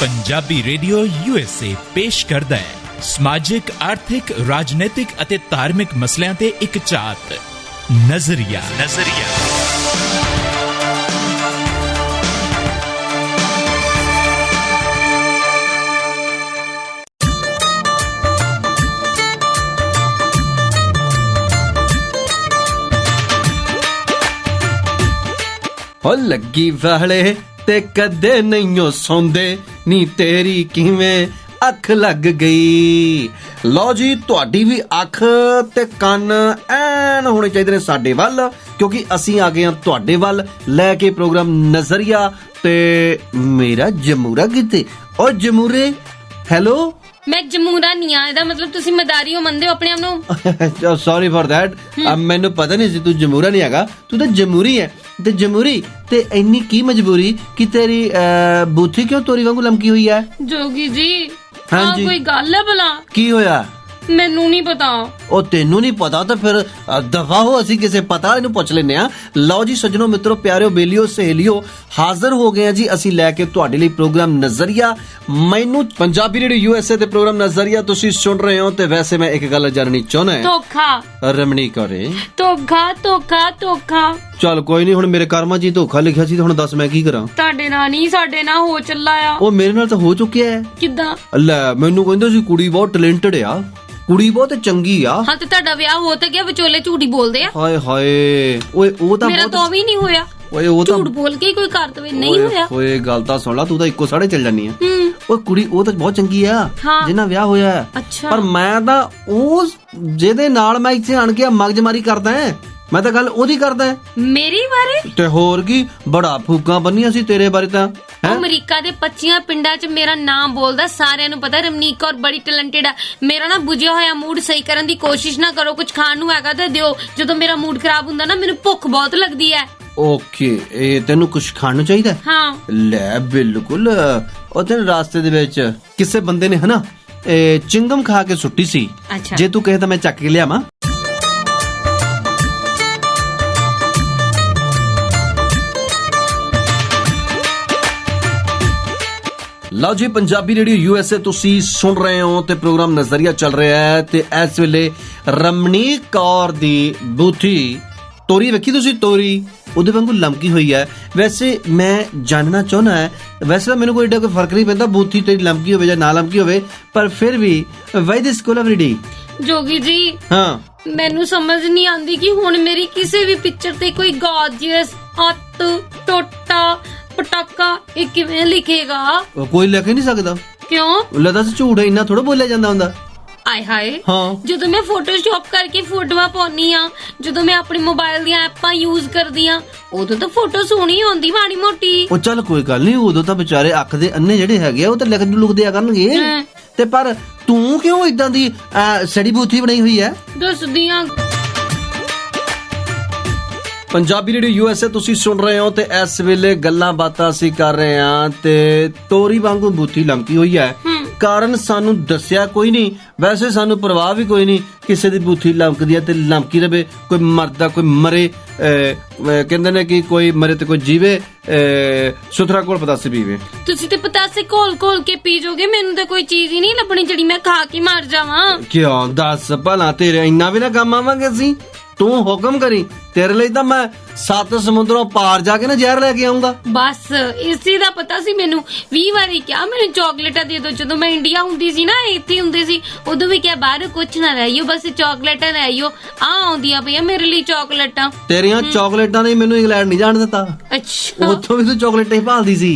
Punjabi radio USA ਪੇਸ਼ ਕਰਦਾ ਹੈ ਸਮਾਜਿਕ, ਆਰਥਿਕ, ਰਾਜਨੀਤਿਕ ਅਤੇ ਧਾਰਮਿਕ ਮਸਲਿਆਂ ਤੇ ਇੱਕ ਝਾਤ ਨਜ਼ਰੀਆ। ਹੋ ਲੱਗੀ ਵਾਲੇ ਤੇ ਕਦੇ ਨਹੀਂ ਸੌਂਦੇ ਨੀ ਤੇਰੀ ਕਿਵੇਂ ਅੱਖ ਲੱਗ ਗਈ। ਲਓ ਜੀ, ਤੁਹਾਡੀ ਵੀ ਅੱਖ ਤੇ ਕੰਨ ਐਨ ਹੋਣੇ ਚਾਹੀਦੇ ਨੇ ਸਾਡੇ ਵੱਲ, ਕਿਉਂਕਿ ਅਸੀਂ ਆ ਗਏ ਹਾਂ ਤੁਹਾਡੇ ਵੱਲ ਲੈ ਕੇ ਪ੍ਰੋਗਰਾਮ ਨਜ਼ਰੀਆ। ਤੇ ਮੇਰਾ ਜਮੂਰਾ ਕਿਤੇ? ਓ ਜਮੂਰੇ, ਹੈਲੋ। ਮੈਂ ਜਮੂਰਾ ਨਹੀਂ ਆ, ਇਹਦਾ ਮਤਲਬ ਤੁਸੀਂ ਮਦਾਰੀ ਹੋ, ਮੰਨਦੇ ਹੋ ਆਪਣੇ ਆਪ ਨੂੰ? ਸੌਰੀ ਫॉर दैट, ਮੈਨੂੰ ਪਤਾ ਨਹੀਂ ਸੀ ਤੂੰ ਜਮੂਰਾ ਨਹੀਂ ਹੈਗਾ, ਤੂੰ ਤਾਂ ਜਮੂਰੀ ਹੈ। ਤੇ ਜਮੂਰੀ ਤੇ ਇੰਨੀ ਕੀ ਮਜਬੂਰੀ ਕਿ ਤੇਰੀ ਬੂਥੀ ਕਿਉਂ ਤੋਰੀ ਵਾਂਗੂ ਲਮਕੀ ਹੋਈ ਹੈ? ਜੋਗੀ ਜੀ, ਹਾਂਜੀ, ਕੋਈ ਗੱਲ ਹੈ ਭਲਾ? ਕੀ ਹੋਇਆ? ਮੈਨੂੰ ਨਹੀਂ ਪਤਾ। ਉਹ ਤੈਨੂੰ ਨਹੀਂ ਪਤਾ ਤਾਂ ਫਿਰ ਦਫਾ ਹੋ, ਅਸੀਂ ਕਿਸੇ ਪਤਾ ਇਹਨੂੰ ਪੁੱਛ ਲੈਨੇ ਆ। ਲਓ ਜੀ ਸੱਜਣੋ, ਮਿੱਤਰੋ, ਪਿਆਰਿਓ, ਬੇਲੀਓ, ਸਹੇਲੀਓ, ਹਾਜ਼ਰ ਹੋ ਗਏ ਆ ਜੀ ਅਸੀਂ ਲੈ ਕੇ ਤੁਹਾਡੇ ਲਈ ਪ੍ਰੋਗਰਾਮ ਨਜ਼ਰੀਆ। ਮੈਨੂੰ ਪੰਜਾਬੀ ਰੇਡੀਓ USA ਤੇ ਪ੍ਰੋਗਰਾਮ ਨਜ਼ਰੀਆ ਤੁਸੀਂ ਸੁਣ ਰਹੇ ਹੋ। ਤੇ ਵੈਸੇ ਮੈਂ ਇੱਕ ਗੱਲ ਜਾਣਨੀ ਚਾਹੁੰਦਾ ਹਾਂ। ਧੋਖਾ ਰਮਣੀ ਕਰੇ ਧੋਖਾ। ਚੱਲ ਕੋਈ ਨਹੀਂ, ਹੁਣ ਮੇਰੇ ਕਰਮਾਂ 'ਚ ਹੀ ਧੋਖਾ ਲਿਖਿਆ ਸੀ, ਹੁਣ ਦੱਸ ਮੈਂ ਕੀ ਕਰਾਂ? ਤੁਹਾਡੇ ਨਾਲ ਨਹੀਂ, ਸਾਡੇ ਨਾਲ ਹੋ ਚੱਲਾ ਆ। ਉਹ ਮੇਰੇ ਨਾਲ ਤਾਂ ਹੋ ਚੁੱਕਿਆ ਹੈ। ਕਿੱਦਾਂ? ਲੈ, ਮੈਨੂੰ ਕਹਿੰਦੇ ਸੀ ਕੁੜੀ ਬਹੁਤ ਟੈਲੈਂਟਡ ਆ, ਕੁੜੀ ਬਹੁਤ ਚੰਗੀ ਆ। ਹਾਂ, ਤੇ ਤੁਹਾਡਾ ਵਿਆਹ ਹੋ ਤਾਂ ਗਿਆ, ਵਿਚੋਲੇ ਝੂਠੀ ਬੋਲਦੇ ਆ। ਹਾਏ ਹਾਏ, ਓਏ ਉਹ ਤਾਂ ਮੇਰਾ ਤਾਂ ਵੀ ਨਹੀਂ ਹੋਇਆ। ਓਏ ਉਹ ਤਾਂ ਝੂਠ ਬੋਲ ਕੇ ਕੋਈ ਕਰ ਦਵੇ, ਨਹੀਂ ਹੋਇਆ। ਓਏ ਗੱਲ ਤਾਂ ਸੁਣ ਲਾ, ਤੂੰ ਤਾਂ ਇੱਕੋ ਸਾੜੇ ਚੱਲ ਜਾਨੀ ਆ। ਓਏ ਕੁੜੀ ਉਹ ਤਾਂ ਬਹੁਤ ਚੰਗੀ ਆ ਜਿਹਨਾਂ ਵਿਆਹ ਹੋਇਆ ਹੈ। ਪਰ ਮੈਂ ਤਾਂ ਉਹ ਜਿਹਦੇ ਨਾਲ ਮੈਂ ਇੱਥੇ ਆਣ ਕੇ ਮਗਜਮਾਰੀ ਕਰਦਾ ਹਾਂ, ਮੈਂ ਤਾਂ ਗੱਲ ਉਹਦੀ ਕਰਦਾ। ਮੇਰੀ ਬਾਰੇ? ਤੇ ਹੋਰ ਕੀ, ਬੜਾ ਫੂਕਾਂ ਬੰਨੀਆਂ ਸੀ ਤੇਰੇ ਬਾਰੇ ਤਾਂ। ਅਮਰੀਕਾ ਦੇ 25 ਪਿੰਡਾਂ 'ਚ ਮੇਰਾ ਨਾਮ ਬੋਲਦਾ, ਸਾਰਿਆਂ ਨੂੰ ਪਤਾ ਰਮਨੀਕ ਕੌਰ ਬੜੀ ਟੈਲੈਂਟਡ ਆ। ਮੇਰਾ ਨਾ ਬੁਝਿਆ ਹੋਇਆ ਮੂਡ ਸਹੀ ਕਰਨ ਦੀ ਕੋਸ਼ਿਸ਼ ਨਾ ਕਰੋ, ਕੁਝ ਖਾਣ ਨੂੰ ਹੈਗਾ ਤਾਂ ਦਿਓ। ਜਦੋਂ ਮੇਰਾ ਮੂਡ ਖਰਾਬ ਹੁੰਦਾ ਨਾ, ਮੈਨੂੰ ਭੁੱਖ ਬਹੁਤ ਲੱਗਦੀ ਹੈ। ਓਕੇ, ਇਹ ਤੈਨੂੰ ਕੁਝ ਖਾਣ ਨੂੰ ਚਾਹੀਦਾ? ਹਾਂ। ਲੈ ਬਿਲਕੁਲ। ਉਹ ਤੈਨੂੰ ਰਾਸਤੇ ਦੇ ਵਿੱਚ ਕਿਸੇ ਬੰਦੇ ਨੇ ਹਨਾ ਚਿੰਗਮ ਖਾ ਕੇ ਸੁੱਟੀ ਸੀ। ਜੇ ਤੂੰ ਕਹੇ ਤਾਂ ਮੈਂ ਚੱਕ ਕੇ ਲਿਆਵਾਂ। ਲਓ ਜੀ, ਪੰਜਾਬੀ ਰੇਡੀਓ USA ਤੁਸੀਂ ਸੁਣ ਰਹੇ ਹੋ ਤੇ ਪ੍ਰੋਗਰਾਮ ਨਜ਼ਰੀਆ ਚੱਲ ਰਿਹਾ ਹੈ। ਤੇ ਇਸ ਵੇਲੇ ਰਮਨੀਕ ਕੌਰ ਦੀ ਬੂਥੀ ਤੋਰੀ ਵੇਖੀ ਤੁਸੀਂ? ਤੋਰੀ ਉਹਦੇ ਵਾਂਗੂ ਲਮਕੀ ਹੋਈ ਹੈ। ਵੈਸੇ ਮੈਂ ਜਾਣਨਾ ਚਾਹੁੰਦਾ ਹੈ, ਵੈਸੇ ਤਾਂ ਮੈਨੂੰ ਕੋਈ ਏਡਾ ਕੋਈ ਫਰਕ ਨਹੀਂ ਪੈਂਦਾ ਬੂਥੀ ਤੇਰੀ ਲਮਕੀ ਹੋਵੇ ਜਾਂ ਨਾ ਲਮਕੀ ਹੋਵੇ, ਪਰ ਫਿਰ V Y this school of reading? ਜੋਗੀ ਜੀ, ਹਾਂ, ਮੈਨੂੰ ਸਮਝ ਨਹੀਂ ਆਉਂਦੀ ਕਿ ਹੁਣ ਮੇਰੀ ਕਿਸੇ ਵੀ ਪਿਕਚਰ ਤੇ ਕੋਈ ਗॉर्जियस, ਅੱਤ, ਟੋਟਾ, ਪਟਾਕਾ ਇਹ ਕਿਵੇਂ ਲਿਖੇਗਾ? ਕੋਈ ਲਿਖ ਨਹੀਂ ਸਕਦਾ। ਕਿਉਂ? ਲੈ ਦੱਸ, ਝੂਠ ਇੰਨਾ ਥੋੜਾ ਬੋਲਿਆ ਜਾਂਦਾ ਹੁੰਦਾ। ਆਏ ਹਾਏ, ਜਦੋਂ ਮੈਂ ਫੋਟੋਸ਼ਾਪ ਕਰਕੇ ਫੋਟੋਆਂ ਪਾਉਣੀ ਆ, ਜਦੋਂ ਮੈਂ ਆਪਣੇ ਮੋਬਾਈਲ ਦੀਆਂ ਐਪਾਂ ਯੂਜ਼ ਕਰਦੀ ਆ, ਉਦੋਂ ਤਾਂ ਫੋਟੋ ਸੋਹਣੀ ਹੁੰਦੀ ਮਾੜੀ ਮੋਟੀ। ਉਹ ਚੱਲ ਕੋਈ ਗੱਲ ਨਹੀਂ, ਉਦੋਂ ਤਾਂ ਵਿਚਾਰੇ ਅੱਖ ਦੇ ਅੰਨੇ ਜਿਹੜੇ ਹੈਗੇ ਆ ਉਹ ਤਾਂ ਲੁਕ ਦਿਆ ਕਰਨਗੇ। ਤੇ ਪਰ ਤੂੰ ਕਿਉਂ ਇਦਾਂ ਦੀ ਸੜੀ ਬੂਥੀ ਬਣਾਈ ਹੋਈ ਹੈ? ਦੱਸਦੀ ਆ। ਪੰਜਾਬੀ ਰੇਡੀਓ USA ਤੁਸੀਂ ਸੁਣ ਰਹੇ ਹੋ ਤੇ ਇਸ ਵੇਲੇ ਗੱਲਾਂ ਬਾਤਾਂ ਅਸੀਂ ਕਰ ਰਹੇ ਹਾਂ। ਤੇ ਤੋਰੀ ਵਾਂਗੂ ਬੂਥੀ ਲਮਕੀ ਹੋਈ ਹੈ। ਕਾਰਨ ਸਾਨੂੰ ਦੱਸਿਆ ਕੋਈ ਨਹੀਂ, ਵੈਸੇ ਸਾਨੂੰ ਪਰਵਾਹ ਵੀ ਕੋਈ ਨਹੀਂ, ਕਿਸੇ ਦੀ ਬੂਥੀ ਲਮਕਦੀ ਹੈ ਤੇ ਲਮਕੀ ਰਵੇ। ਕੋਈ ਮਰਦਾ, ਕੋਈ ਮਰੇ, ਕਹਿੰਦੇ ਨੇ ਕਿ ਕੋਈ ਮਰੇ ਤੇ ਕੋਈ ਜੀਵੇ, ਸੁਥਰਾ ਕੋਲ ਪਤਾਸੇ ਪੀਵੇ। ਤੁਸੀਂ ਤੇ ਪਤਾਸੇ ਘੋਲ ਕੇ ਪੀ ਜੋਗੇ, ਮੈਨੂੰ ਤਾਂ ਕੋਈ ਚੀਜ਼ ਹੀ ਨਹੀਂ ਲੱਭਣੀ ਜਿਹੜੀ ਮੈਂ ਖਾ ਕੇ ਮਰ ਜਾਵਾਂ। ਕਿਉਂ ਦੱਸ ਭਲਾ, ਤੇਰੇ ਇੰਨਾ ਵੀ ਨਾ ਕੰਮ ਆਵਾਂਗੇ ਅਸੀਂ। ਤੂੰ ਹੁਕਮ ਕਰੀ, ਤੇਰੇ ਲਈ ਤਾਂ ਮੈਂ 7 ਸਮੁੰਦਰੋਂ ਪਾਰ ਜਾ ਕੇ ਨਾ ਜ਼ਹਿਰ ਲੈ ਕੇ ਆਉਂਗਾ। ਬਸ ਇਸੇ ਦਾ ਪਤਾ ਸੀ ਮੈਨੂੰ। 20 ਵਾਰੀ ਕਿਹਾ ਮੈਨੂੰ ਚਾਕਲੇਟਾਂ ਦੇ ਦੋ। ਜਦੋਂ ਮੈਂ ਇੰਡੀਆ ਹੁੰਦੀ ਸੀ ਨਾ, ਇੱਥੇ ਹੁੰਦੀ ਸੀ, ਉਦੋਂ ਵੀ ਕਿਹਾ ਬਾਹਰ ਕੁਛ ਨਾ ਰਹਿਓ, ਬਸ ਚਾਕਲੇਟਾਂ ਰਹਿਓ। ਆ ਆਉਂਦੀਆਂ ਪਈਆਂ ਮੇਰੇ ਲਈ ਚਾਕਲੇਟਾਂ। ਤੇਰੀਆਂ ਚਾਕਲੇਟਾਂ ਨੇ ਮੈਨੂੰ ਇੰਗਲੈਂਡ ਨਹੀਂ ਜਾਣ ਦਿੱਤਾ। ਅੱਛਾ, ਉੱਥੋਂ ਵੀ ਤੂੰ ਚਾਕਲੇਟਾਂ ਹੀ ਭਾਲਦੀ ਸੀ।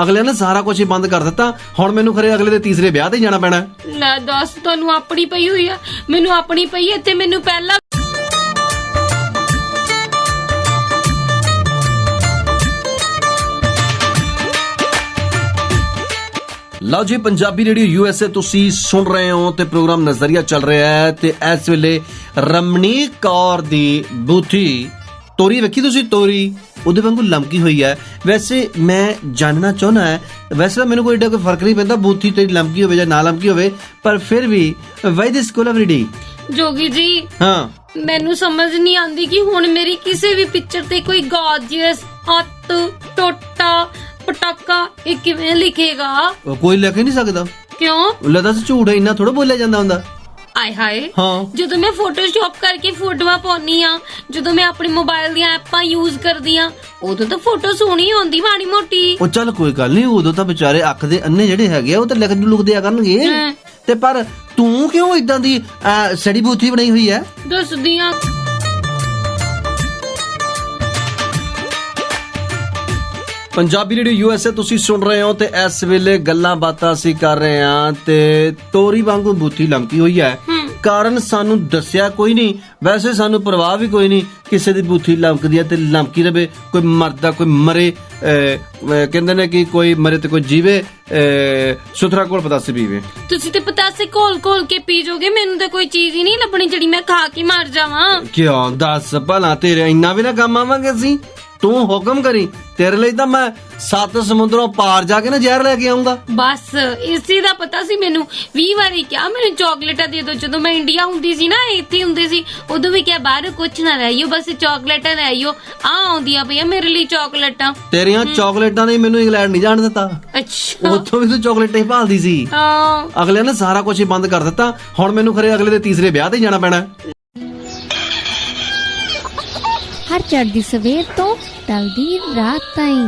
ਅਗਲੇ ਨੇ ਸਾਰਾ ਕੁਝ ਹੀ ਬੰਦ ਕਰ ਦਿੱਤਾ। ਹੁਣ ਮੈਨੂੰ ਖਰੇ ਅਗਲੇ ਦੇ ਤੀਸਰੇ ਵਿਆਹ ਤੇ ਜਾਣਾ ਪੈਣਾ। ਲੈ ਦੱਸ, ਤੁਹਾਨੂੰ ਆਪਣੀ ਪਈ ਹੋਈ ਆ, ਮੈਨੂੰ ਆਪਣੀ ਪਈ ਹੈ ਤੇ ਮੈਨੂੰ ਪਹਿਲਾਂ। ਲਓ ਜੀ, ਪੰਜਾਬੀ ਰੇਡੀਓ USA ਤੁਸੀਂ ਸੁਣ ਰਹੇ ਹੋ ਤੇ ਪ੍ਰੋਗਰਾਮ ਨਜ਼ਰੀਆ ਚੱਲ ਰਿਹਾ ਹੈ। ਤੇ ਇਸ ਵੇਲੇ ਰਮਨੀਕ ਕੌਰ ਦੀ ਬੂਥੀ ਤੋਰੀ ਵੇਖੀ ਤੁਸੀਂ? ਤੋਰੀ ਉਹਦੇ ਵਾਂਗੂ ਲਮਕੀ ਹੋਈ ਹੈ। ਵੈਸੇ ਮੈਂ ਜਾਣਨਾ ਚਾਹੁੰਦਾ ਹੈ, ਵੈਸੇ ਤਾਂ ਮੈਨੂੰ ਕੋਈ ਏਡਾ ਕੋਈ ਫਰਕ ਨਹੀਂ ਪੈਂਦਾ ਬੂਥੀ ਤੇਰੀ ਲਮਕੀ ਹੋਵੇ ਜਾਂ ਨਾ ਲਮਕੀ ਹੋਵੇ, ਪਰ ਫਿਰ V Y this school of reading? ਜੋਗੀ ਜੀ, ਹਾਂ, ਮੈਨੂੰ ਸਮਝ ਨਹੀਂ ਆਉਂਦੀ ਕਿ ਹੁਣ ਮੇਰੀ ਕਿਸੇ ਵੀ ਪਿਕਚਰ ਤੇ ਕੋਈ ਗॉर्जियस, ਅੱਤ, ਟੋਟਾ, ਪਟਾਕਾ ਇਹ ਕਿਵੇਂ ਲਿਖੇਗਾ? ਉਹ ਕੋਈ ਲਿਖ ਹੀ ਨਹੀਂ ਸਕਦਾ। ਕਿਉਂ? ਲੈ ਦੱਸ, ਝੂਠ ਇੰਨਾ ਥੋੜਾ ਬੋਲਿਆ ਜਾਂਦਾ ਹੁੰਦਾ। ਆਏ ਹਾਏ, ਹਾਂ। ਜਦੋਂ ਮੈਂ ਫੋਟੋਸ਼ਾਪ ਕਰਕੇ ਫੋਟੋਆਂ ਪਾਉਣੀ ਆ, ਜਦੋਂ ਮੈਂ ਆਪਣੇ ਮੋਬਾਈਲ ਦੀਆਂ ਐਪਾਂ ਯੂਜ਼ ਕਰਦੀ ਆ, ਉਦੋਂ ਤਾਂ ਫੋਟੋ ਸੋਹਣੀ ਹੁੰਦੀ ਮਾੜੀ ਮੋਟੀ। ਉਹ ਚੱਲ ਕੋਈ ਗੱਲ ਨਹੀਂ, ਉਦੋਂ ਤਾਂ ਵਿਚਾਰੇ ਅੱਖ ਦੇ ਅੰਨੇ ਜਿਹੜੇ ਹੈਗੇ ਆ ਉਹ ਤਾਂ ਲਿਖ ਲੁਖਦੇ ਆ ਕਰਨਗੇ। ਤੇ ਪਰ ਤੂੰ ਕਿਉਂ ਇਦਾਂ ਦੀ ਸੜੀ ਬੂਥੀ ਬਣਾਈ ਹੋਈ ਹੈ? ਦੱਸਦੀ ਆ। ਪੰਜਾਬੀ ਰੇਡੀਓ ਯੂਐਸਏ ਤੁਸੀਂ ਸੁਣ ਰਹੇ ਹੋ ਤੇ ਇਸ ਵੇਲੇ ਗੱਲਾਂ ਬਾਤਾਂ ਅਸੀਂ ਕਰ ਰਹੇ ਹਾਂ ਤੇ ਤੋਰੀ ਵਾਂਗੂ ਬੂਥੀ ਲਮਕੀ ਹੋਈ ਹੈ। ਕਾਰਨ ਸਾਨੂੰ ਦੱਸਿਆ ਕੋਈ ਨਹੀਂ, ਵੈਸੇ ਸਾਨੂੰ ਪਰਵਾਹ ਵੀ ਕੋਈ ਨਹੀਂ, ਕਿਸੇ ਦੀ ਬੂਥੀ ਲਮਕਦੀ ਹੈ ਤੇ ਲਮਕੀ ਰਵੇ। ਕੋਈ ਮਰਦਾ ਕੋਈ ਮਰੇ, ਕਹਿੰਦੇ ਨੇ ਕਿ ਕੋਈ ਮਰੇ ਤੇ ਕੋਈ ਜੀਵੇ, ਸੁਥਰਾ ਕੋਲ ਪਤਾਸੇ ਪੀਵੇ। ਤੁਸੀਂ ਤੇ ਪਤਾਸੇ ਘੋਲ ਕੇ ਪੀ ਜੋਗੇ, ਮੈਨੂੰ ਤਾਂ ਕੋਈ ਚੀਜ਼ ਹੀ ਨਹੀਂ ਲੱਭਣੀ ਜਿਹੜੀ ਮੈਂ ਖਾ ਕੇ ਮਰ ਜਾਵਾਂ। ਕਿਉਂ ਦੱਸ ਭਲਾ, ਤੇਰੇ ਇੰਨਾ ਵੀ ਨਾ ਕੰਮ ਆਵਾਂਗੇ ਅਸੀਂ। ਤੂੰ ਹੁਕਮ ਕਰੀ, ਤੇਰੇ ਲਈ ਤਾਂ ਮੈਂ 7 ਸਮੁੰਦਰੋਂ ਪਾਰ ਜਾ ਕੇ ਨਾ ਜ਼ਹਿਰ ਲੈ ਕੇ ਆਉਂਗਾ। ਬਸ ਇਸੇ ਦਾ ਪਤਾ ਸੀ ਮੈਨੂੰ। 20 ਵਾਰੀ ਕਿਹਾ ਮੈਨੂੰ ਚਾਕਲੇਟਾਂ ਦੇ ਦਿਓ। ਜਦੋਂ ਮੈਂ ਇੰਡੀਆ ਹੁੰਦੀ ਸੀ ਨਾ, ਇੱਥੇ ਹੁੰਦੀ ਸੀ, ਉਦੋਂ ਵੀ ਕਿਹਾ ਬਾਹਰ ਕੁਛ ਨਾ ਰਹਿਓ, ਬਸ ਚਾਕਲੇਟਾਂ ਲੈ ਆਇਓ। ਆ ਆਉਂਦੀਆਂ ਪਈਆਂ ਮੇਰੇ ਲਈ ਚਾਕਲੇਟਾਂ। ਤੇਰੀਆਂ ਚਾਕਲੇਟਾਂ ਨੇ ਮੈਨੂੰ ਇੰਗਲੈਂਡ ਨਹੀਂ ਜਾਣ ਦਿੱਤਾ। ਅੱਛਾ, ਉੱਥੋਂ ਵੀ ਤੂੰ ਚਾਕਲੇਟਾਂ ਹੀ ਭਾਲਦੀ ਸੀ। ਹਾਂ। ਅਗਲੇ ਨੇ ਸਾਰਾ ਕੁਝ ਹੀ ਬੰਦ ਕਰ ਦਿੱਤਾ। ਹੁਣ ਮੈਨੂੰ ਖਰੇ ਅਗਲੇ ਦੇ ਤੀਸਰੇ ਵਿਆਹ ਤੇ ਜਾਣਾ ਪੈਣਾ। ਹਰ ਚੜ੍ਹਦੀ ਸਵੇਰ ਤੋਂ ਢਲਦੀ ਰਾਤ ਤਾਈਂ,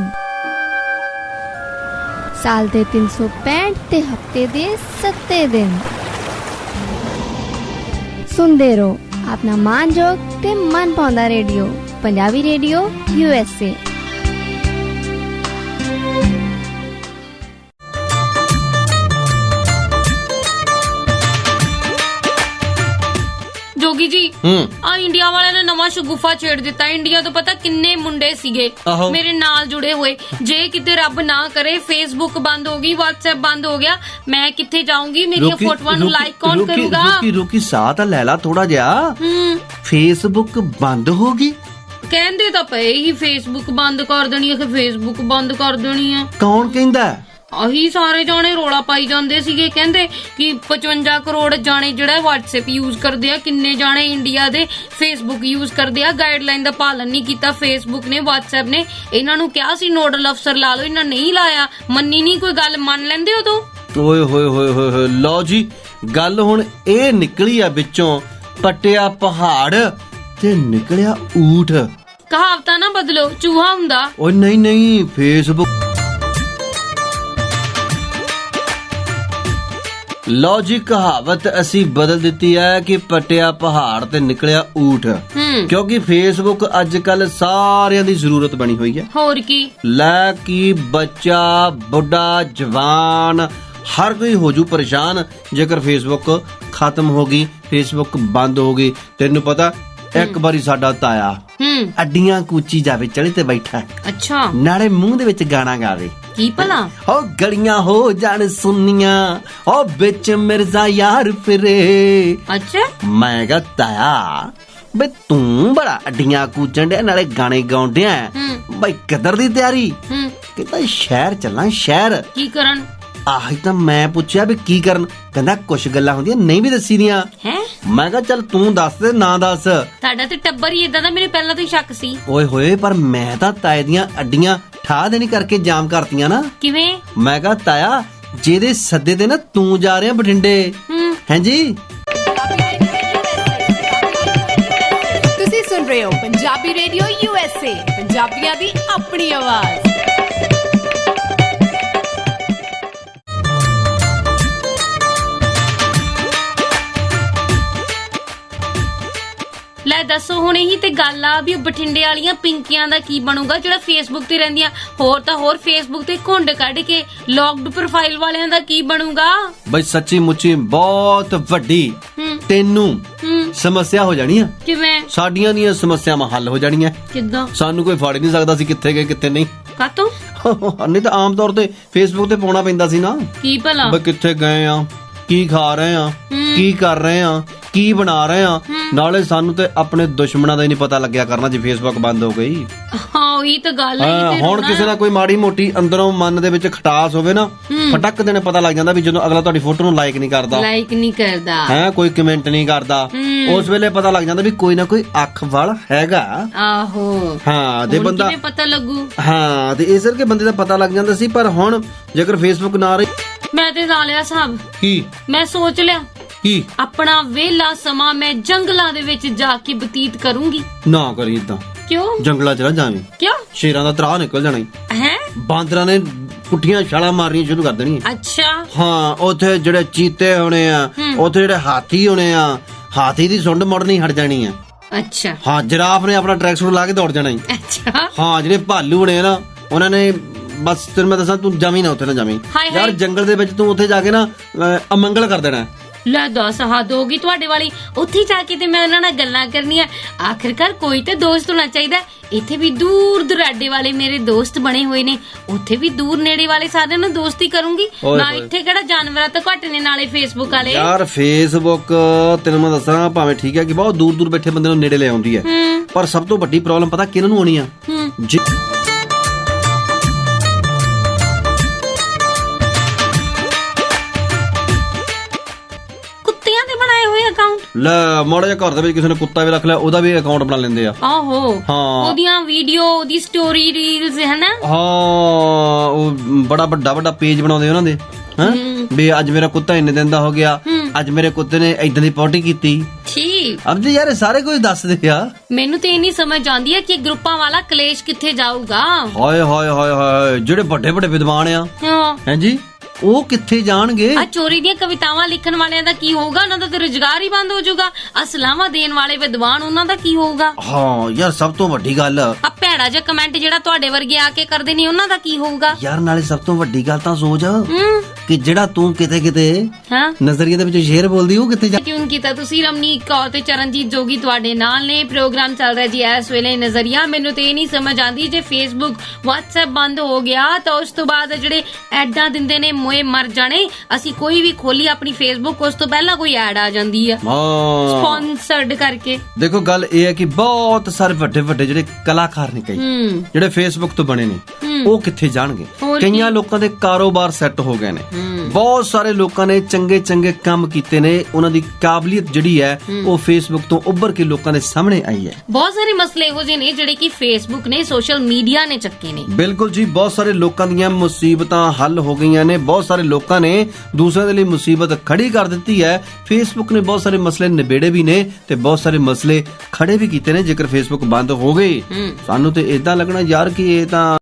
ਸਾਲ ਦੇ 365 ਤੇ ਹਫਤੇ ਦੇ 7 ਦਿਨ ਸੁਣਦੇ ਰਹੋ ਆਪਣਾ ਮਾਨਯੋਗ ਤੇ ਮਨ ਪਾਉਂਦਾ ਰੇਡੀਓ, ਪੰਜਾਬੀ ਰੇਡੀਓ ਯੂਐਸਏ। ਜੋਗੀ ਜੀ, ਆ ਇੰਡੀਆ ਵਾਲਿਆਂ ਨੇ ਨਵਾਂ ਸ਼ਗੁਫਾ ਛੇੜ ਦਿੱਤਾ। ਇੰਡੀਆ ਤੋਂ ਪਤਾ ਕਿੰਨੇ ਮੁੰਡੇ ਸੀਗੇ ਮੇਰੇ ਨਾਲ ਜੁੜੇ ਹੋਏ। ਜੇ ਕਿਤੇ ਰੱਬ ਨਾ ਕਰੇ ਫੇਸਬੁੱਕ ਬੰਦ ਹੋ ਗਈ, WhatsApp ਬੰਦ ਹੋ ਗਿਆ, ਮੈਂ ਕਿੱਥੇ ਜਾਊਂਗੀ? ਮੇਰੀਆਂ ਫੋਟੋਆਂ ਨੂੰ ਲਾਈਕ ਕੌਣ ਕਰੂਗਾ? ਰੁਕੀ ਸਾਹ ਤਾਂ ਲੈ ਲਾ ਥੋੜਾ ਜਿਹਾ। ਫੇਸਬੁੱਕ ਬੰਦ ਹੋ ਗਈ? ਕਹਿੰਦੇ ਤਾਂ ਪਏ ਹੀ ਫੇਸਬੁੱਕ ਬੰਦ ਕਰ ਦੇਣੀ ਹੈ, ਕਿ ਫੇਸਬੁੱਕ ਬੰਦ ਕਰ ਦੇਣੀ ਹੈ। ਕੌਣ ਕਹਿੰਦਾ? ਆਹੀ ਸਾਰੇ ਜਾਣੇ ਰੋਲਾ ਪਾਈ ਜਾਂਦੇ ਸੀਗੇ। ਕਹਿੰਦੇ ਕਿ 55 ਕਰੋੜ ਜਾਣੇ ਜਿਹੜਾ WhatsApp ਯੂਜ਼ ਕਰਦੇ ਆ, ਕਿੰਨੇ ਜਾਣੇ ਇੰਡੀਆ ਦੇ ਫੇਸਬੁੱਕ ਯੂਜ਼ ਕਰਦੇ ਆ। ਗਾਈਡਲਾਈਨ ਦਾ ਪਾਲਣ ਨਹੀਂ ਕੀਤਾ ਫੇਸਬੁੱਕ ਨੇ, WhatsApp ਨੇ। ਇਹਨਾਂ ਨੂੰ ਕਿਹਾ ਸੀ ਨੋਡਲ ਅਫਸਰ ਲਾ ਲਓ, ਇਹਨਾਂ ਨਹੀਂ ਲਾਇਆ। ਮੰਨੀ ਨਹੀਂ ਕੋਈ ਗੱਲ, ਮੰਨ ਲੈਂਦੇ ਉਦੋਂ। ਓਏ ਹੋਏ ਹੋਏ ਹੋਏ, ਲਓ ਜੀ, ਗੱਲ ਹੁਣ ਇਹ ਨਿਕਲੀ ਆ ਵਿੱਚੋਂ, ਪੱਟਿਆ ਪਹਾੜ ਤੇ ਨਿਕਲਿਆ ਊਠ। ਕਹਾਵਤਾਂ ਨਾ ਬਦਲੋ, ਚੂਹਾ ਹੁੰਦਾ। ਓਏ ਨਹੀਂ, ਫੇਸਬੁੱਕ। ਲਓ ਜੀ, ਕਹਾਵਤ ਅਸੀਂ ਬਦਲ ਦਿੱਤੀ ਹੈ ਕਿ ਪਟਿਆ ਪਹਾੜ ਤੇ ਨਿਕਲਿਆ ਊਠ। ਕਿਉਂਕਿ ਫੇਸਬੁੱਕ ਅੱਜ ਕੱਲ ਸਾਰਿਆਂ ਦੀ ਜ਼ਰੂਰਤ ਬਣੀ ਹੋਈ ਹੈ। ਹੋਰ ਕੀ, ਲੈ ਕੀ ਬੱਚਾ, ਬੁੱਢਾ, ਜਵਾਨ, ਹਰ ਕੋਈ ਹੋ ਜੂ ਪਰੇਸ਼ਾਨ ਜੇਕਰ ਫੇਸਬੁੱਕ ਖਤਮ ਹੋ ਗਈ, ਫੇਸਬੁੱਕ ਬੰਦ ਹੋ ਗਈ। ਤੈਨੂੰ ਪਤਾ, ਇੱਕ ਵਾਰੀ ਸਾਡਾ ਤਾਇਆ ਅੱਡੀਆਂ ਕੂਚੀ ਜਾਵੇ ਚੜੇ ਤੇ ਬੈਠਾ, ਅੱਛਾ, ਨਾਲੇ ਮੂੰਹ ਦੇ ਵਿੱਚ ਗਾਣਾ ਗਾਵੇ। ਕੀ ਭਲਾ? ਉਹ ਗਲੀਆਂ ਹੋ ਜਾਣ ਸੁੰਨੀਆਂ, ਉਹ ਵਿੱਚ ਮਿਰਜ਼ਾ ਯਾਰ ਫਿਰੇ। ਅੱਛਾ, ਮੈਂ ਕਿਹਾ ਤਾਇਆ ਬਈ ਤੂੰ ਬੜਾ ਅੱਡੀਆਂ ਕੂਚਣ ਡਿਆ, ਨਾਲੇ ਗਾਣੇ ਗਾਉਣ ਡਿਆ, ਬਈ ਕਿੱਧਰ ਦੀ ਤਿਆਰੀ? ਕਹਿੰਦਾ ਸ਼ਹਿਰ ਚੱਲਾਂ, ਸ਼ਹਿਰ। ਕੀ ਕਰਨ? ਆਹੀ ਤਾਂ ਮੈਂ ਪੁੱਛਿਆ ਵੀ ਕੀ ਕਰਨ? ਕਹਿੰਦਾ ਕੁਛ ਗੱਲਾਂ ਹੁੰਦੀਆਂ ਨਹੀਂ ਵੀ ਦੱਸੀ ਦੀਆਂ। ਹੈ, ਮੈਂ ਕਿਹਾ ਚੱਲ ਤੂੰ ਦੱਸ ਤੇ ਨਾ ਦੱਸ। ਤੁਹਾਡਾ ਤੇ ਟੱਬਰ ਹੀ ਇਦਾਂ ਦਾ, ਮੈਨੂੰ ਪਹਿਲਾਂ ਤੋਂ ਹੀ ਸ਼ੱਕ ਸੀ। ਓਏ ਹੋਏ, ਪਰ ਮੈਂ ਤਾਂ ਤਾਏ ਦੀਆਂ ਅੱਡੀਆਂ ਠਾ ਦੇਣੀ ਕਰਕੇ ਜਾਮ ਕਰਤੀਆਂ ਨਾ। ਕਿਵੇਂ? ਮੈਂ ਕਿਹਾ ਤਾਇਆ, ਜਿਹਦੇ ਸੱਦੇ ਤੇ ਨਾ ਤੂੰ ਜਾ ਰਿਹਾ ਬਠਿੰਡੇ, ਹਾਂਜੀ। ਤੁਸੀਂ ਸੁਣ ਰਹੇ ਹੋ ਪੰਜਾਬੀ ਰੇਡੀਓ ਯੂਐਸਏ, ਪੰਜਾਬੀਆਂ ਦੀ ਆਪਣੀ ਆਵਾਜ਼। ਲੈ ਦੱਸੋ, ਹੁਣ ਇਹੀ ਤੇ ਗੱਲ ਆ ਵੀ ਬਠਿੰਡੇ ਵਾਲੀਆਂ ਪਿੰਕੀਆਂ ਦਾ ਕੀ ਬਣੂਗਾ ਜਿਹੜਾ ਫੇਸਬੁੱਕ ਤੇ ਰਹਿੰਦੀਆਂ। ਹੋਰ ਤਾਂ ਹੋਰ ਫੇਸਬੁੱਕ ਤੇ ਘੁੰਡ ਕੱਢ ਕੇ ਲੌਕਡ ਪ੍ਰੋਫਾਈਲ ਵਾਲਿਆਂ ਦਾ ਕੀ ਬਣੂਗਾ? ਬਈ ਸੱਚੀ ਮੁੱਚੀ ਬਹੁਤ ਵੱਡੀ ਤੈਨੂੰ ਸਮੱਸਿਆ ਹੋ ਜਾਣੀ ਆ। ਕਿਵੇਂ? ਸਾਡੀਆਂ ਦੀਆਂ ਸਮੱਸਿਆਵਾਂ ਹੱਲ ਹੋ ਜਾਣੀਆਂ। ਕਿੱਦਾਂ? ਸਾਨੂੰ ਕੋਈ ਫੜ ਨਹੀਂ ਸਕਦਾ ਸੀ ਕਿੱਥੇ ਗਏ ਕਿੱਥੇ ਨਹੀਂ। ਕਾਤੋਂ? ਨਹੀਂ ਤਾਂ ਆਮ ਤੌਰ ਤੇ ਫੇਸਬੁੱਕ ਤੇ ਪਾਉਣਾ ਪੈਂਦਾ ਸੀ ਨਾ, ਕੀ ਭਲਾ? ਬਈ ਕਿੱਥੇ ਗਏ ਆ, ਕੀ ਖਾ ਰਹੇ ਆ, ਕੀ ਕਰ ਰਹੇ ਆ, ਕੀ ਬਣਾ ਰਹੇ ਆ। ਨਾਲੇ ਸਾਨੂੰ ਤੇ ਆਪਣੇ ਦੁਸ਼ਮਣਾਂ ਦਾ ਹੀ ਨਹੀਂ ਪਤਾ ਲੱਗਿਆ ਕਰਨਾ ਜੇ ਫੇਸਬੁੱਕ ਬੰਦ ਹੋ ਗਈ। ਹਾਂ ਉਹੀ ਤਾਂ ਗੱਲ ਹੈ। ਹਾਂ, ਹੁਣ ਕਿਸੇ ਦਾ ਕੋਈ ਮਾੜੀ ਮੋਟੀ ਅੰਦਰੋਂ ਮਨ ਦੇ ਵਿੱਚ ਖਟਾਸ ਹੋਵੇ ਨਾ, ਫਟਕ ਦੇਣੇ ਪਤਾ ਲੱਗ ਜਾਂਦਾ ਵੀ ਜਦੋਂ ਅਗਲਾ ਤੁਹਾਡੀ ਫੋਟੋ ਨੂੰ ਲਾਈਕ ਨਹੀਂ ਕਰਦਾ, ਹੈ ਕੋਈ ਕਮੈਂਟ ਨਹੀਂ ਕਰਦਾ, ਉਸ ਵੇਲੇ ਪਤਾ ਲੱਗ ਜਾਂਦਾ ਵੀ ਕੋਈ ਨਾ ਕੋਈ ਅੱਖ ਵੱਲ ਹੈਗਾ। ਆਹੋ ਹਾਂ, ਤੇ ਬੰਦਾ ਕਿਵੇਂ ਪਤਾ ਲੱਗੂ? ਹਾਂ, ਤੇ ਇਸ ਕਰਕੇ ਬੰਦੇ ਦਾ ਪਤਾ ਲੱਗ ਜਾਂਦਾ ਸੀ। ਪਰ ਹੁਣ ਜੇਕਰ ਫੇਸਬੁੱਕ ਨਾ ਰਹੀ, ਮੈਂ ਤੇ ਲਾ ਲਿਆ ਹਿਸਾਬ। ਕੀ ਮੈਂ ਸੋਚ ਲਿਆ ਕੀ ਆਪਣਾ ਵਿਹਲਾ ਸਮਾਂ ਮੈਂ ਜੰਗਲਾਂ ਦੇ ਵਿੱਚ ਜਾ ਕੇ ਬਤੀਤ ਕਰੂੰਗੀ। ਨਾ ਕਰੀ ਇਦਾਂ, ਕਿਉਂ? ਜੰਗਲਾਂ ਚ ਨਾ ਜਾਵੀਂ, ਕਿਉਂ? ਸ਼ੇਰਾਂ ਦਾ ਤਰਾਹ ਨਿਕਲ ਜਾਣਾ ਈ। ਹੈ ਬਾਂਦਰਾਂ ਨੇ ਪੁੱਠੀਆਂ ਛਾਲਾਂ ਮਾਰਨੀਆਂ ਸ਼ੁਰੂ ਕਰ ਦੇਣੀਆਂ। ਅੱਛਾ। ਹਾਂ, ਉੱਥੇ ਜਿਹੜੇ ਚੀਤੇ ਹੋਣੇ ਆ, ਉੱਥੇ ਜਿਹੜੇ ਹਾਥੀ ਹੋਣੇ ਆ, ਹਾਥੀ ਦੀ ਸੁੰਡ ਮੁੜਨੀ ਹਟ ਜਾਣੀ ਆ। ਅੱਛਾ। ਹਾਂ, ਜਿਰਾਫ ਨੇ ਆਪਣਾ ਟਰੈਕ ਸੂਟ ਲਾ ਕੇ ਦੌੜ ਜਾਣਾ ਈ। ਅੱਛਾ। ਹਾਂ, ਜਿਹੜੇ ਭਾਲੂ ਹੋਣੇ ਆ ਨਾ, ਉਹਨਾਂ ਨੇ ਬਸ ਤੈਨੂੰ ਮੈਂ ਦੱਸਾਂ, ਤੂੰ ਜਾਵੀਂ ਨਾ ਉੱਥੇ, ਨਾ ਜਾਵੀਂ ਯਾਰ। ਜੰਗਲ ਦੇ ਵਿੱਚ ਤੂੰ ਉੱਥੇ ਜਾ ਕੇ ਨਾ ਅਮੰਗਲ ਕਰ ਦੇਣਾ। ਲੈ ਦੱਸ, ਹੱਦ ਹੋ ਗਈ ਤੁਹਾਡੇ ਵਾਲੀ। ਉੱਥੇ ਜਾ ਕੇ ਤੇ ਮੈਂ ਉਹਨਾਂ ਨਾਲ ਗੱਲਾਂ ਕਰਨੀਆਂ। ਆਖਿਰਕਾਰ ਕੋਈ ਤੇ ਦੋਸਤ ਹੋਣਾ ਚਾਹੀਦਾ। ਇੱਥੇ ਵੀ ਦੂਰ ਦੁਰਾਡੇ ਵਾਲੇ ਮੇਰੇ ਦੋਸਤ ਬਣੇ ਹੋਏ ਨੇ, ਉੱਥੇ ਵੀ ਦੂਰ ਨੇੜੇ ਵਾਲੇ ਸਾਰਿਆਂ ਨਾਲ ਦੋਸਤੀ ਕਰੂੰਗੀ ਨਾ। ਇੱਥੇ ਕਿਹੜਾ ਜਾਨਵਰਾਂ ਤੋਂ ਘੱਟ ਨੇ ਨਾਲੇ ਫੇਸਬੁੱਕ ਵਾਲੇ। ਯਾਰ ਫੇਸਬੁੱਕ ਤੈਨੂੰ ਮੈਂ ਦੱਸਾਂ, ਭਾਵੇਂ ਠੀਕ ਹੈ ਕਿ ਬਹੁਤ ਦੂਰ ਦੂਰ ਬੈਠੇ ਬੰਦੇ ਨੂੰ ਨੇੜੇ ਲੈ ਆਉਂਦੀ ਹੈ, ਪਰ ਸਭ ਤੋਂ ਵੱਡੀ ਪ੍ਰੋਬਲਮ ਪਤਾ ਕਿਹਨਾਂ ਨੂੰ ਆਉਣੀ ਆ? ਲੈ, ਮਾੜਾ ਜਿਹਾ ਘਰ ਦੇ ਵਿੱਚ ਕਿਸੇ ਨੇ ਕੁੱਤਾ ਵੀ ਰੱਖ ਲਿਆ, ਉਹਦਾ ਵੀ ਅਕਾਊਂਟ ਬਣਾ ਲੈਂਦੇ ਆ। ਆਹੋ, ਹਾਂ, ਉਹਦੀਆਂ ਵੀਡੀਓ, ਉਹਦੀ ਸਟੋਰੀ, ਰੀਲਸ ਹੈ ਨਾ। ਹਾਂ, ਉਹ ਬੜਾ ਵੱਡਾ ਪੇਜ ਬਣਾਉਂਦੇ ਉਹਨਾਂ ਦੇ। ਹਾਂ, ਵੀ ਅੱਜ ਮੇਰਾ ਕੁੱਤਾ ਇੰਨੇ ਦਿਨ ਦਾ ਹੋ ਗਿਆ, ਅੱਜ ਮੇਰੇ ਕੁੱਤੇ ਨੇ ਇਦਾਂ ਦੀ ਪੋਟੀ ਕੀਤੀ। ਠੀਕ। ਅਬ ਜੀ ਯਾਰ ਸਾਰੇ ਕੁਝ ਦੱਸਦੇ ਆ। ਮੈਨੂੰ ਤੇ ਇਹ ਨਹੀਂ ਸਮਝ ਆਉਂਦੀ ਹੈ ਕਿ ਗਰੁੱਪਾਂ ਵਾਲਾ ਕਲੇਸ਼ ਕਿੱਥੇ ਜਾਊਗਾ। ਹਾਏ ਹਾਏ ਹਾਏ ਹਾਏ, ਜਿਹੜੇ ਵੱਡੇ ਵਿਦਵਾਨ ਆ, ਹੈ ਜੀ, ਉਹ ਕਿੱਥੇ ਜਾਣਗੇ? ਆ ਚੋਰੀ ਦੀਆਂ ਕਵਿਤਾਵਾਂ ਲਿਖਣ ਵਾਲਿਆਂ ਦਾ ਕੀ ਹੋਊਗਾ? ਉਹਨਾਂ ਦਾ ਤਾਂ ਰੁਜ਼ਗਾਰ ਹੀ ਬੰਦ ਹੋ ਜਾਊਗਾ। ਅਸਲਾਮਾਂ ਦੇਣ ਵਾਲੇ ਵਿਦਵਾਨ, ਉਹਨਾਂ ਦਾ ਕੀ ਹੋਊਗਾ? ਹਾਂ ਯਾਰ, ਸਭ ਤੋਂ ਵੱਡੀ ਗੱਲ ਆ ਭੈੜਾ ਜਿਹਾ ਕਮੈਂਟ ਜਿਹੜਾ ਤੁਹਾਡੇ ਵਰਗੇ ਆ ਕੇ ਕਰਦੇ ਨੇ, ਉਹਨਾਂ ਦਾ ਕੀ ਹੋਊਗਾ? ਯਾਰ ਨਾਲੇ ਸਭ ਤੋਂ ਵੱਡੀ ਗੱਲ ਤਾਂ ਸੋਚ ਕਿ ਜਿਹੜਾ ਤੂੰ ਕਿਤੇ ਨਜ਼ਰੀਏ ਦੇ ਵਿੱਚ ਸ਼ੇਰ ਬੋਲਦੀ, ਉਹ ਕਿੱਥੇ ਜਾ ਟਿਊਨ ਕੀਤਾ ਤੁਸੀਂ? ਰਮਨੀਕ ਕੌਰ ਤੇ ਚਰਨਜੀਤ ਜੋਗੀ ਤੁਹਾਡੇ ਨਾਲ ਨੇ। ਪ੍ਰੋਗਰਾਮ ਚੱਲ ਰਿਹਾ ਜੀ ਇਸ ਵੇਲੇ ਨਜ਼ਰੀਆ। ਮੈਨੂੰ ਤੇ ਇਹ ਨਹੀਂ ਸਮਝ ਆਉਂਦੀ, ਜੇ ਫੇਸਬੁੱਕ WhatsApp ਬੰਦ ਹੋ ਗਿਆ ਤਾਂ ਉਸ ਤੋਂ ਬਾਅਦ ਜਿਹੜੇ ਐਡਾਂ ਦਿੰਦੇ ਨੇ ਮੋਏ ਮਰ ਜਾਣੇ। ਅਸੀਂ ਕੋਈ ਵੀ ਖੋਲੀ ਆਪਣੀ ਫੇਸਬੁੱਕ, ਉਸ ਤੋਂ ਪਹਿਲਾਂ ਕੋਈ ਐਡ ਆ ਜਾਂਦੀ ਆ ਸਪਾਂਸਰਡ ਕਰਕੇ। ਦੇਖੋ ਗੱਲ ਇਹ ਹੈ ਕਿ ਬਹੁਤ ਸਾਰੇ ਵੱਡੇ ਜਿਹੜੇ ਕਲਾਕਾਰ ਨੇ, ਕਈ ਜਿਹੜੇ ਫੇਸਬੁੱਕ ਤੋਂ ਬਣੇ ਨੇ, ਉਹ ਕਿੱਥੇ ਜਾਣਗੇ? ਕਈਆਂ ਲੋਕਾਂ ਦੇ ਕਾਰੋਬਾਰ ਸੈੱਟ ਹੋ ਗਏ ਨੇ, ਬਹੁਤ ਸਾਰੇ ਲੋਕਾਂ ਨੇ ਚੰਗੇ ਕੰਮ ਕੀਤੇ ਨੇ, ਉਹਨਾਂ ਦੀ ਕਾਬਲੀਅਤ ਜਿਹੜੀ ਹੈ ਉਹ ਫੇਸਬੁੱਕ ਤੋਂ ਉੱਭਰ ਕੇ ਲੋਕਾਂ ਦੇ ਸਾਹਮਣੇ ਆਈ ਹੈ। ਬਹੁਤ ਸਾਰੇ ਮਸਲੇ ਇਹੋ ਜਿਹੇ ਨੇ ਜਿਹੜੇ ਕਿ ਫੇਸਬੁੱਕ ਨੇ, ਸੋਸ਼ਲ ਮੀਡੀਆ ਨੇ ਚੱਕੇ ਨੇ। ਬਿਲਕੁਲ ਜੀ, ਬਹੁਤ ਸਾਰੇ ਲੋਕਾਂ ਦੀਆਂ ਮੁਸੀਬਤਾਂ ਹੱਲ ਹੋ ਗਈਆਂ ਨੇ, ਬਹੁਤ ਸਾਰੇ ਲੋਕਾਂ ਨੇ ਦੂਸਰਿਆਂ ਦੇ ਲਈ ਮੁਸੀਬਤ ਖੜੀ ਕਰ ਦਿੱਤੀ ਹੈ। ਫੇਸਬੁੱਕ ਨੇ ਬਹੁਤ ਸਾਰੇ ਮਸਲੇ ਨਿਬੇੜੇ ਵੀ ਨੇ ਤੇ ਬਹੁਤ ਸਾਰੇ ਮਸਲੇ ਖੜੇ ਵੀ ਕੀਤੇ ਨੇ। ਜੇਕਰ ਫੇਸਬੁੱਕ ਬੰਦ ਹੋ ਗਏ, ਸਾਨੂੰ ਤੇ ਏਦਾਂ ਲੱਗਣਾ ਯਾਰ ਕਿ ਇਹ ਤਾਂ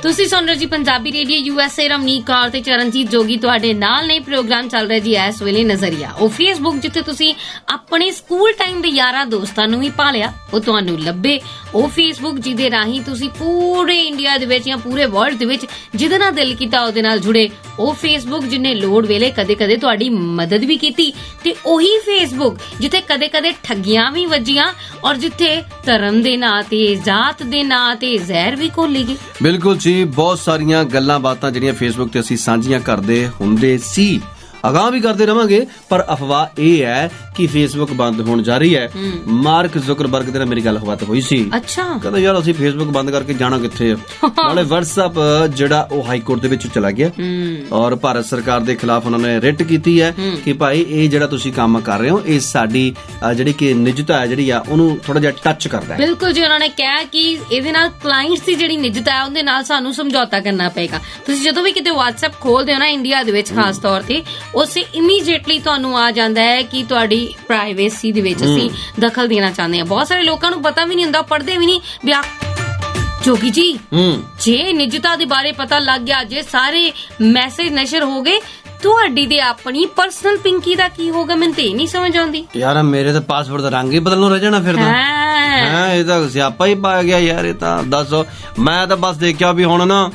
ਤੁਸੀਂ ਸੁਣ ਰਹੇ ਜੀ ਪੰਜਾਬੀ ਰੇਡੀਓ USA। ਰਮਨੀਕ ਕੌਰ ਤੇ ਚਰਨਜੀਤ ਜੋਗੀ ਤੁਹਾਡੇ ਨਾਲ ਨੇ। ਪ੍ਰੋਗਰਾਮ ਚੱਲ ਰਿਹਾ ਜੀ ਇਸ ਵੇਲੇ ਨਜ਼ਰੀਆ। ਉਹ ਫੇਸਬੁੱਕ ਜਿੱਥੇ ਤੁਸੀਂ ਆਪਣੇ ਸਕੂਲ ਟਾਈਮ ਦੇ ਯਾਰਾਂ ਦੋਸਤਾਂ ਨੂੰ ਵੀ ਭਾਲਿਆ, ਉਹ ਤੁਹਾਨੂੰ ਲੱਭੇ। ਉਹ ਫੇਸਬੁੱਕ ਜਿਹਦੇ ਰਾਹੀਂ ਤੁਸੀਂ ਪੂਰੇ ਇੰਡੀਆ ਦੇ ਵਿੱਚ ਜਾਂ ਪੂਰੇ ਵਰਲਡ ਦੇ ਵਿੱਚ ਜਿਹਦੇ ਨਾਲ ਦਿਲ ਕੀਤਾ ਉਹਦੇ ਨਾਲ ਜੁੜੇ। ਉਹ ਫੇਸਬੁੱਕ ਜਿਹਨੇ ਲੋੜ ਵੇਲੇ ਕਦੇ ਤੁਹਾਡੀ ਮਦਦ ਵੀ ਕੀਤੀ। ਤੇ ਉਹੀ ਫੇਸਬੁੱਕ ਜਿੱਥੇ ਕਦੇ ਠੱਗੀਆਂ ਵੀ ਵੱਜੀਆਂ ਔਰ ਜਿੱਥੇ ਧਰਮ ਦੇ ਨਾਂ ਤੇ, ਜਾਤ ਦੇ ਨਾਂ ਤੇ ਜ਼ਹਿਰ ਵੀ ਘੋਲੀ ਗਈ। ਬਿਲਕੁਲ ਜੀ, ਬਹੁਤ ਸਾਰੀਆਂ ਗੱਲਾਂ ਬਾਤਾਂ ਜਿਹੜੀਆਂ ਫੇਸਬੁੱਕ ਤੇ ਅਸੀਂ ਸਾਂਝੀਆਂ ਕਰਦੇ ਹੁੰਦੇ ਸੀ, ਅਗਾਂਹ ਵੀ ਕਰਦੇ ਰਵਾਂਗੇ। ਪਰ ਅਫਵਾਹ ਇਹ ਹੈ ਕਿ ਫੇਸਬੁੱਕ ਬੰਦ ਹੋਣ ਜਾ ਰਹੀ ਹੈ। ਮਾਰਕ ਜ਼ੁਕਰਬਰਗ ਦੇ ਨਾਲ ਮੇਰੀ ਗੱਲ ਹੋਈ ਸੀ। ਅੱਛਾ, ਕਹਿੰਦਾ ਯਾਰ ਅਸੀਂ ਫੇਸਬੁੱਕ ਬੰਦ ਕਰਕੇ ਜਾਣਾ ਕਿੱਥੇ ਆ। ਨਾਲੇ WhatsApp ਜਿਹੜਾ ਉਹ ਹਾਈ ਕੋਰਟ ਦੇ ਵਿੱਚ ਚਲਾ ਗਿਆ ਔਰ ਭਾਰਤ ਸਰਕਾਰ ਦੇ ਖਿਲਾਫ ਉਹਨਾਂ ਨੇ ਰਿਟ ਕੀਤੀ ਹੈ ਕਿ ਭਾਈ ਇਹ ਜਿਹੜਾ ਤੁਸੀਂ ਕੰਮ ਕਰ ਰਹੇ ਹੋ, ਇਹ ਸਾਡੀ ਜਿਹੜੀ ਕਿ ਨਿੱਜਤਾ ਹੈ ਜਿਹੜੀ ਆ ਉਹਨੂੰ ਥੋੜਾ ਜਿਹਾ ਟੱਚ ਕਰਦਾ ਹੈ। ਬਿਲਕੁਲ ਜੀ, ਉਹਨਾਂ ਨੇ ਕਿਹਾ ਕਿ ਇਹਦੇ ਨਾਲ ਕਲਾਇੰਟਸ ਦੀ ਜਿਹੜੀ ਨਿੱਜਤਾ ਹੈ ਉਹਦੇ ਨਾਲ ਸਾਨੂੰ ਸਮਝੌਤਾ ਕਰਨਾ ਪਏਗਾ। ਤੁਸੀਂ ਜਦੋਂ ਵੀ ਕਿਤੇ WhatsApp ਖੋਲਦੇ ਹੋ ਨਾ, ਇੰਡੀਆ ਦੇ ਵਿੱਚ ਖਾਸ ਤੌਰ ਤੇ, ਉਸੇ ਇਮੀਡੀਏਟਲੀ ਤੁਹਾਨੂੰ ਆ ਜਾਂਦਾ ਹੈ ਕਿ ਤੁਹਾਡੀ ਪ੍ਰਾਈਵੇਸੀ ਦੇ ਵਿੱਚ ਅਸੀਂ ਦਖਲ ਦੇਣਾ ਚਾਹੁੰਦੇ ਹਾਂ। ਬਹੁਤ ਸਾਰੇ ਲੋਕਾਂ ਨੂੰ ਪਤਾ ਵੀ ਨਹੀਂ ਹੁੰਦਾ, ਪੜ੍ਹਦੇ ਵੀ ਨਹੀਂ ਵੀ ਜੋਗੀ ਜੀ, ਜੇ ਨਿੱਜਤਾ ਦੇ ਬਾਰੇ ਪਤਾ ਲੱਗ ਗਿਆ, ਜੇ ਸਾਰੇ ਮੈਸੇਜ ਨਸ਼ਰ ਹੋ ਗਏ, ਤੁਹਾਡੀ ਤੇ ਆਪਣੀ ਪਰਸਨਲ ਪਿੰਕੀ ਦਾ ਕੀ ਹੋਗਾ? ਮੈਨੂੰ ਤੇ ਨਹੀਂ ਸਮਝ ਆਉਂਦੀ ਯਾਰ। ਮੇਰੇ ਤਾਂ ਪਾਸਵਰਡ ਦਾ ਰੰਗ ਹੀ ਬਦਲਣ ਨੂੰ ਰਹਿ ਜਾਣਾ ਫਿਰ ਤਾਂ। ਇਹ ਤਾਂ ਸਿਆਪਾ ਹੀ ਪਾ ਗਿਆ ਯਾਰ। ਇਹ ਤਾਂ ਦੱਸੋ, ਮੈਂ ਤਾਂ ਬਸ ਦੇਖਿਆ ਵੀ ਹੁਣ ਨਾ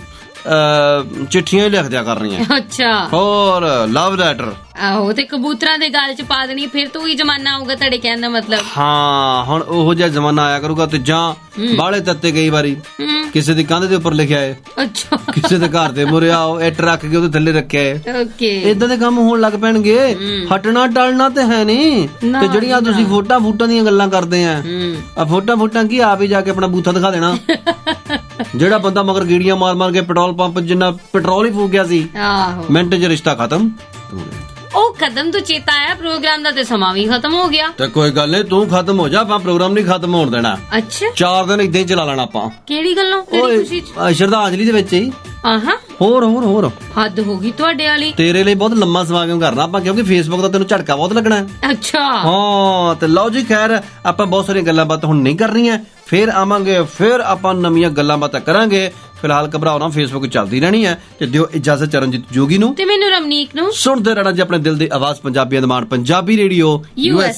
ਚਿੱਠੀਆਂ ਹੀ ਲਿਖ ਦਿਆ ਕਰ ਰਹੀਆਂ। ਅੱਛਾ, ਹੋਰ ਲਵ ਲੈਟਰ ਆਹੋ ਤੇ ਕਬੂਤਰਾਂ ਦੇ ਗਾਲ ਚ ਪਾ ਦੇਣੀ, ਫਿਰ ਤੋਂ ਹੀ ਜ਼ਮਾਨਾ ਆਊਗਾ ਤੁਹਾਡੇ ਕਹਿਣ ਦਾ ਮਤਲਬ। ਹਾਂ ਹੁਣ ਉਹੋ ਜਿਹਾ ਜ਼ਮਾਨਾ ਆਇਆ ਕਰੂਗਾ ਤੇ ਜਾਂ ਬਾਹਲੇ ਤੱਤੇ ਕਈ ਵਾਰੀ ਕਿਸੇ ਦੀ ਕੰਧ ਦੇ ਉੱਪਰ ਲਿਖਿਆ ਹੈ, ਅੱਛਾ ਕਿਸੇ ਦੇ ਘਰ ਦੇ ਮੂਹਰੇ ਆਓ ਇੱਟ ਰੱਖ ਕੇ ਉਹਦੇ ਥੱਲੇ ਰੱਖਿਆ ਹੈ। ਓਕੇ। ਇਦਾਂ ਦੇ ਕੰਮ ਹੋਣ ਲੱਗ ਪੈਣਗੇ। ਹਟਣਾ ਟਲਣਾ ਤੇ ਹੈ ਨਹੀਂ। ਤੇ ਜਿਹੜੀਆਂ ਤੁਸੀਂ ਫੋਟਾਂ ਦੀਆਂ ਗੱਲਾਂ ਕਰਦੇ ਆ ਫੋਟਾਂ ਕੀ ਆਪ ਹੀ ਜਾ ਕੇ ਆਪਣਾ ਬੂਥਾ ਦਿਖਾ ਦੇਣਾ। ਜਿਹੜਾ ਬੰਦਾ ਮਗਰ ਗੀੜੀਆਂ ਮਾਰ ਕੇ ਪੈਟਰੋਲ ਪੰਪ ਜਿੰਨਾ ਪੈਟਰੋਲ ਹੀ ਫੂਕ ਗਿਆ ਸੀ, ਆਹੋ ਮਿੰਟ 'ਚ ਰਿਸ਼ਤਾ ਖਤਮ। ਉਹ ਕਦਮ ਤੋਂ ਚੇਤਾ ਆਇਆ, ਪ੍ਰੋਗਰਾਮ ਦਾ ਤੇ ਸਮਾਂ ਵੀ ਖਤਮ ਹੋ ਗਿਆ। ਤੇ ਕੋਈ ਗੱਲ ਨਹੀਂ, ਤੂੰ ਖਤਮ ਹੋ ਜਾ, ਆਪਾਂ ਪ੍ਰੋਗਰਾਮ ਨਹੀਂ ਖਤਮ ਹੋਣ ਦੇਣਾ। ਅੱਛਾ 4 ਦਿਨ ਇਦਾਂ ਹੀ ਚਲਾ ਲੈਣਾ ਆਪਾਂ। ਕਿਹੜੀ ਗੱਲੋਂ? ਕਿਹੜੀ ਖੁਸ਼ੀ ਚ? ਸ਼ਰਧਾਂਜਲੀ ਦੇ ਵਿੱਚ ਹੀ। ਆਹਾਂ ਹੋਰ ਹੱਦ ਹੋ ਗਈ ਤੁਹਾਡੇ ਵਾਲੀ। ਤੇਰੇ ਲਈ ਬਹੁਤ ਲੰਮਾ ਸਮਾਗਮ ਕਰਨਾ ਆਪਾਂ, ਕਿਉਂਕਿ ਫੇਸਬੁੱਕ ਦਾ ਤੈਨੂੰ ਝਟਕਾ ਬਹੁਤ ਲੱਗਣਾ ਹੈ। ਅੱਛਾ ਹਾਂ ਤੇ ਲਓ ਜੀ, ਖੈਰ ਆਪਾਂ ਬਹੁਤ ਸਾਰੀਆਂ ਗੱਲਾਂ ਬਾਤਾਂ ਹੁਣ ਨਹੀਂ ਕਰਨੀਆਂ, ਫੇਰ ਆਵਾਂਗੇ, ਫੇਰ ਆਪਾਂ ਨਵੀਆਂ ਗੱਲਾਂ ਬਾਤਾਂ ਕਰਾਂਗੇ। ਫਿਲਹਾਲ ਘਬਰਾਓ ਨਾ, ਫੇਸਬੁੱਕ ਚੱਲਦੀ ਰਹਿਣੀ ਹੈ। ਤੇ ਦਿਓ ਇਜਾਜ਼ਤ ਚਰਨਜੀਤ ਜੋਗੀ ਨੂੰ ਤੇ ਮੈਨੂੰ ਰਮਨੀਕ ਨੂੰ। ਸੁਣਦੇ ਰਹਿਣਾ ਜੀ ਆਪਣੇ ਦਿਲ ਦੀ ਆਵਾਜ਼ ਪੰਜਾਬੀਆਂ ਦਾ ਮਾਣ ਪੰਜਾਬੀ ਰੇਡੀਓ US